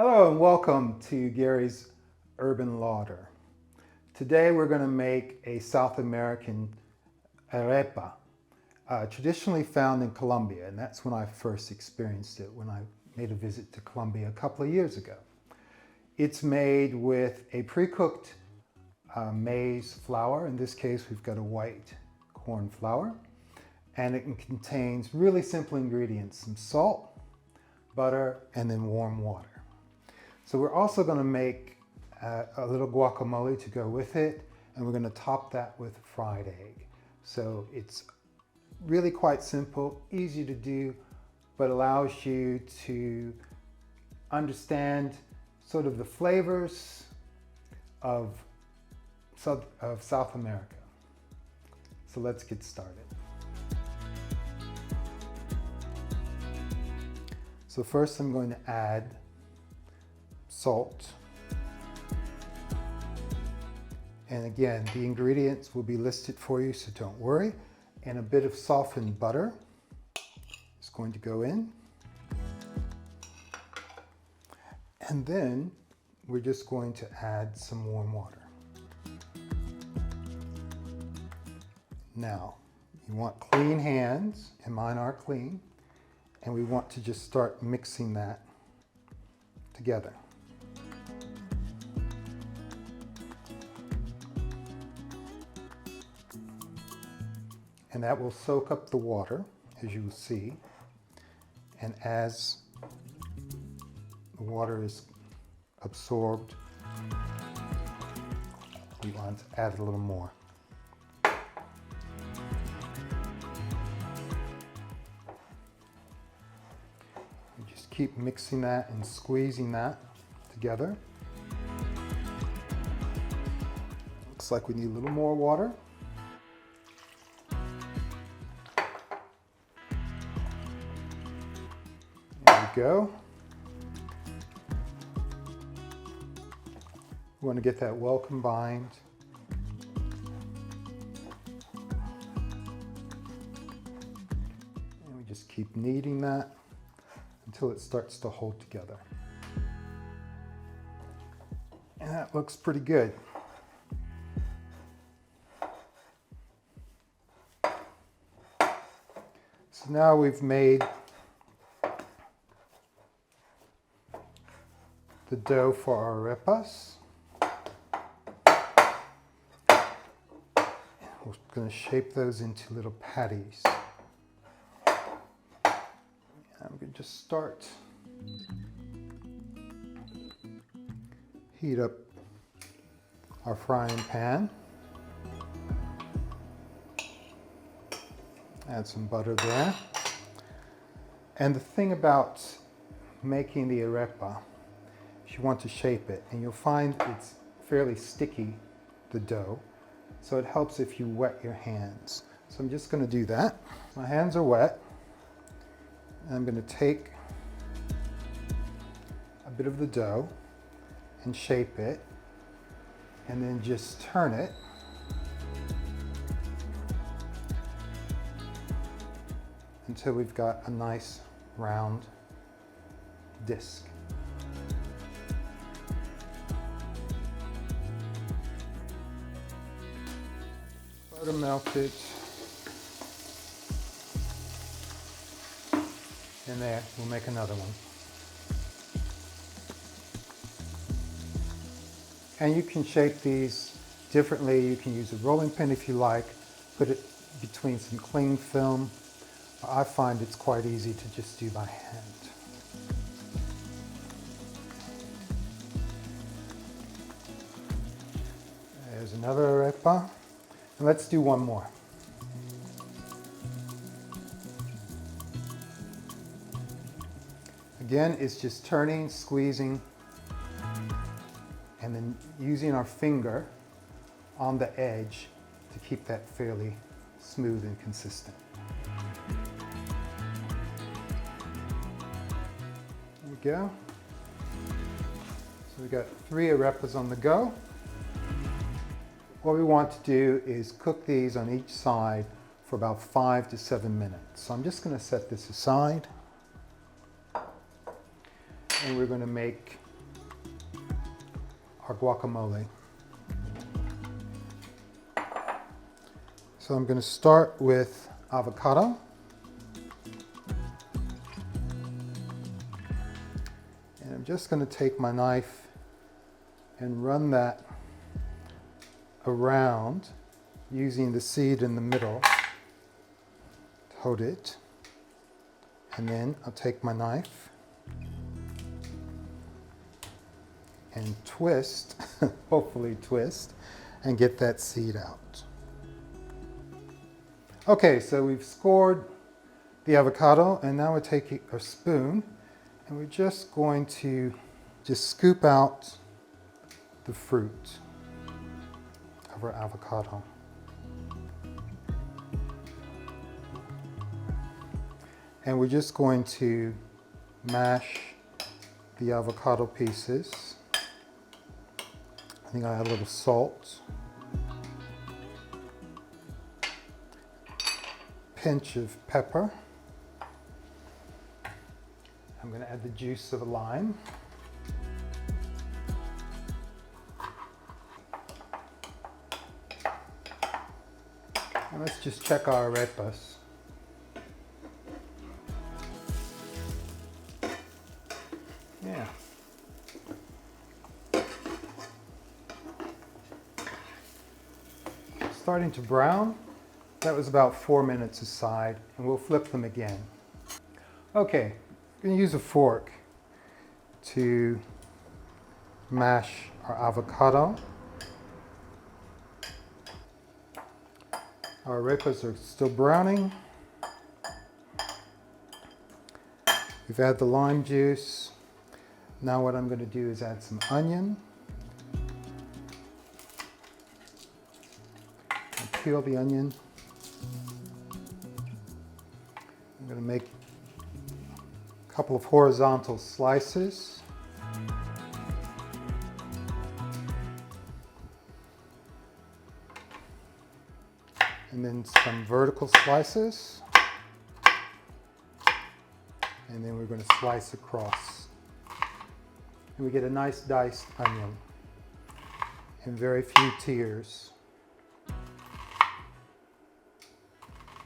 Hello and welcome to Gary's Urban Larder. Today we're going to make a South American arepa, traditionally found in Colombia, and that's when I first experienced it, when I made a visit to Colombia a couple of years ago. It's made with a pre-cooked maize flour. In this case we've got a white corn flour, and it contains really simple ingredients: some salt, butter, and then warm water. So we're also going to make a little guacamole to go with it, and we're going to top that with fried egg. So it's really quite simple, easy to do, but allows you to understand sort of the flavors of South America. So let's get started. So first I'm going to add salt. And again, the ingredients will be listed for you, so don't worry. And a bit of softened butter is going to go in. And then we're just going to add some warm water. Now, you want clean hands, and mine are clean, and we want to just start mixing that together. And that will soak up the water, as you will see. And as the water is absorbed, we want to add a little more. We just keep mixing that and squeezing that together. Looks like we need a little more water. Go. We want to get that well combined. And we just keep kneading that until it starts to hold together. And that looks pretty good. So now we've made the dough for our arepas. We're going to shape those into little patties. I'm going to just start. Heat up our frying pan. Add some butter there. And the thing about making the arepa, you want to shape it, and you'll find it's fairly sticky, the dough, so it helps if you wet your hands. So I'm just going to do that. My hands are wet, and I'm going to take a bit of the dough and shape it, and then just turn it until we've got a nice round disc. Butter melted, and there, we'll make another one. And you can shape these differently. You can use a rolling pin if you like, put it between some cling film. I find it's quite easy to just do by hand. There's another arepa. And let's do one more. Again, it's just turning, squeezing, and then using our finger on the edge to keep that fairly smooth and consistent. There we go. So we got 3 arepas on the go. What we want to do is cook these on each side for about 5 to 7 minutes. So I'm just going to set this aside, and we're going to make our guacamole. So I'm going to start with avocado. And I'm just going to take my knife and run that around using the seed in the middle to hold it. And then I'll take my knife and twist, hopefully twist, and get that seed out. Okay, so we've scored the avocado, and now we're taking a spoon and we're just going to scoop out the fruit of our avocado. And we're just going to mash the avocado pieces. I think I add a little salt, pinch of pepper. I'm going to add the juice of a lime. And let's just check our arepas. Yeah. Starting to brown. That was about 4 minutes aside, and we'll flip them again. Okay, I'm going to use a fork to mash our avocado. Our arepas are still browning. We've added the lime juice. Now what I'm going to do is add some onion. And peel the onion. I'm going to make a couple of horizontal slices. And then some vertical slices. And then we're going to slice across. And we get a nice diced onion and very few tears.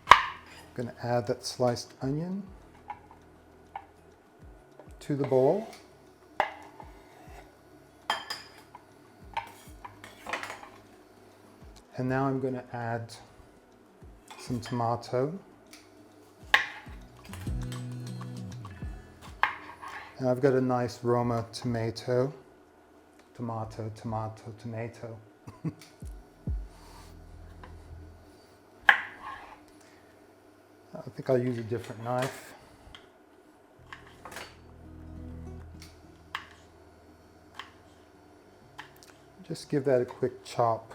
I'm going to add that sliced onion to the bowl. And now I'm going to add some tomato. And I've got a nice Roma tomato. Tomato. I think I'll use a different knife. Just give that a quick chop.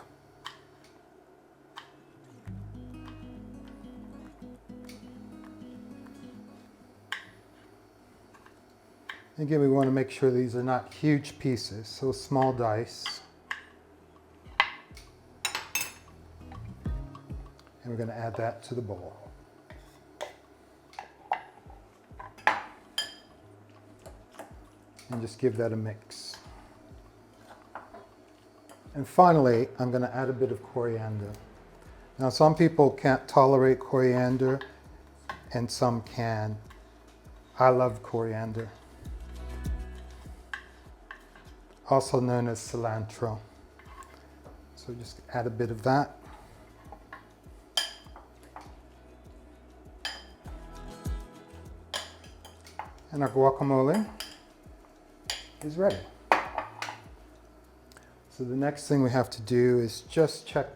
Again, we want to make sure these are not huge pieces, so small dice. And we're going to add that to the bowl. And just give that a mix. And finally, I'm going to add a bit of coriander. Now, some people can't tolerate coriander, and some can. I love coriander, also known as cilantro. So just add a bit of that. And our guacamole is ready. So the next thing we have to do is just check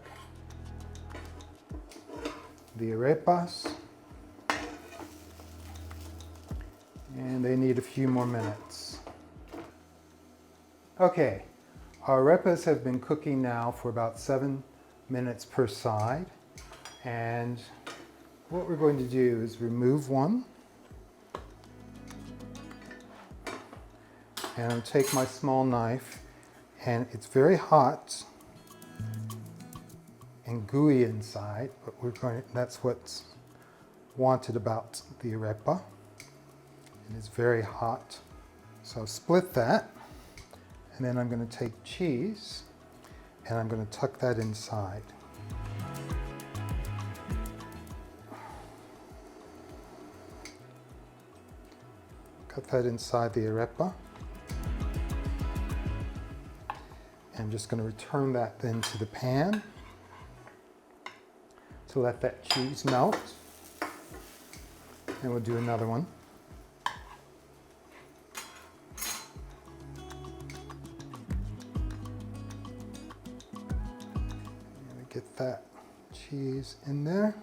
the arepas. And they need a few more minutes. Okay, our arepas have been cooking now for about 7 minutes per side. And what we're going to do is remove one. And I'll take my small knife, and it's very hot and gooey inside, but that's what's wanted about the arepa. It is very hot. So I'll split that, And then I'm going to take cheese and I'm going to tuck that inside. Cut that inside the arepa. I'm just going to return that then to the pan to let that cheese melt. And we'll do another one. Get that cheese in there.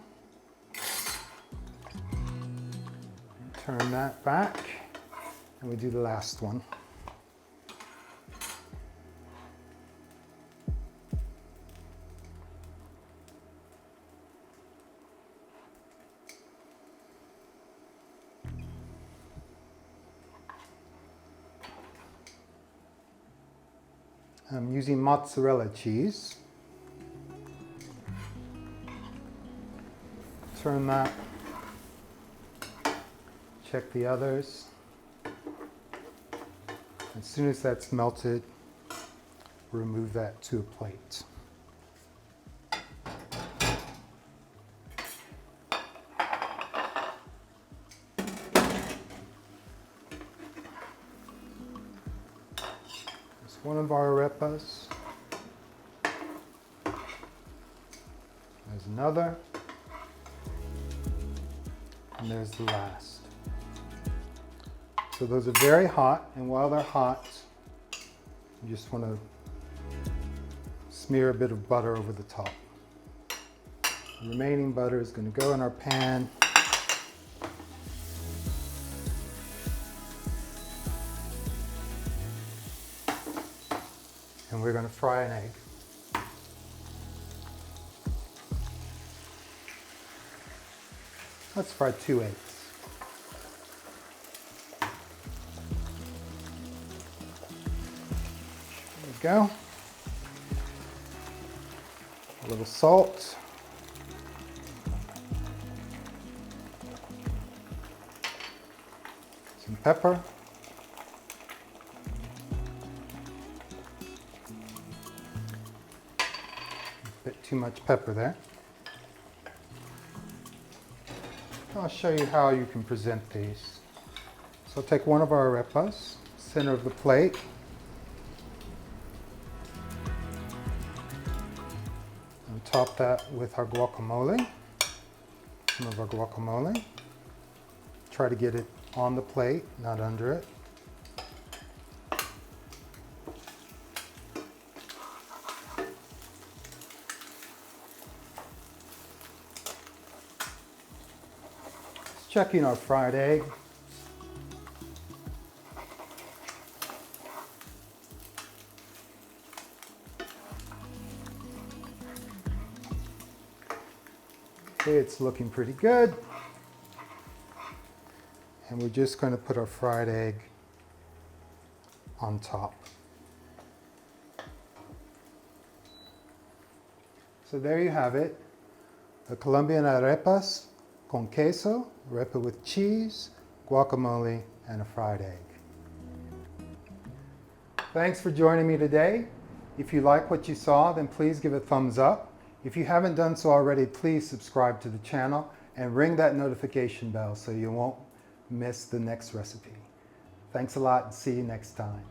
Turn that back, and we do the last one. I'm using mozzarella cheese. Turn that, check the others. As soon as that's melted, remove that to a plate. There's one of our arepas. There's another. And there's the last. So those are very hot, and while they're hot, you just want to smear a bit of butter over the top. The remaining butter is going to go in our pan. And we're going to fry an egg. Let's fry 2 eggs. There we go. A little salt. Some pepper. A bit too much pepper there. I'll show you how you can present these. So take one of our arepas, center of the plate. And top that with our guacamole, some of our guacamole. Try to get it on the plate, not under it. Checking our fried egg. Okay, it's looking pretty good. And we're just going to put our fried egg on top. So there you have it, the Colombian arepas con queso, arepa with cheese, guacamole, and a fried egg. Thanks for joining me today. If you like what you saw, then please give a thumbs up. If you haven't done so already, please subscribe to the channel and ring that notification bell so you won't miss the next recipe. Thanks a lot and see you next time.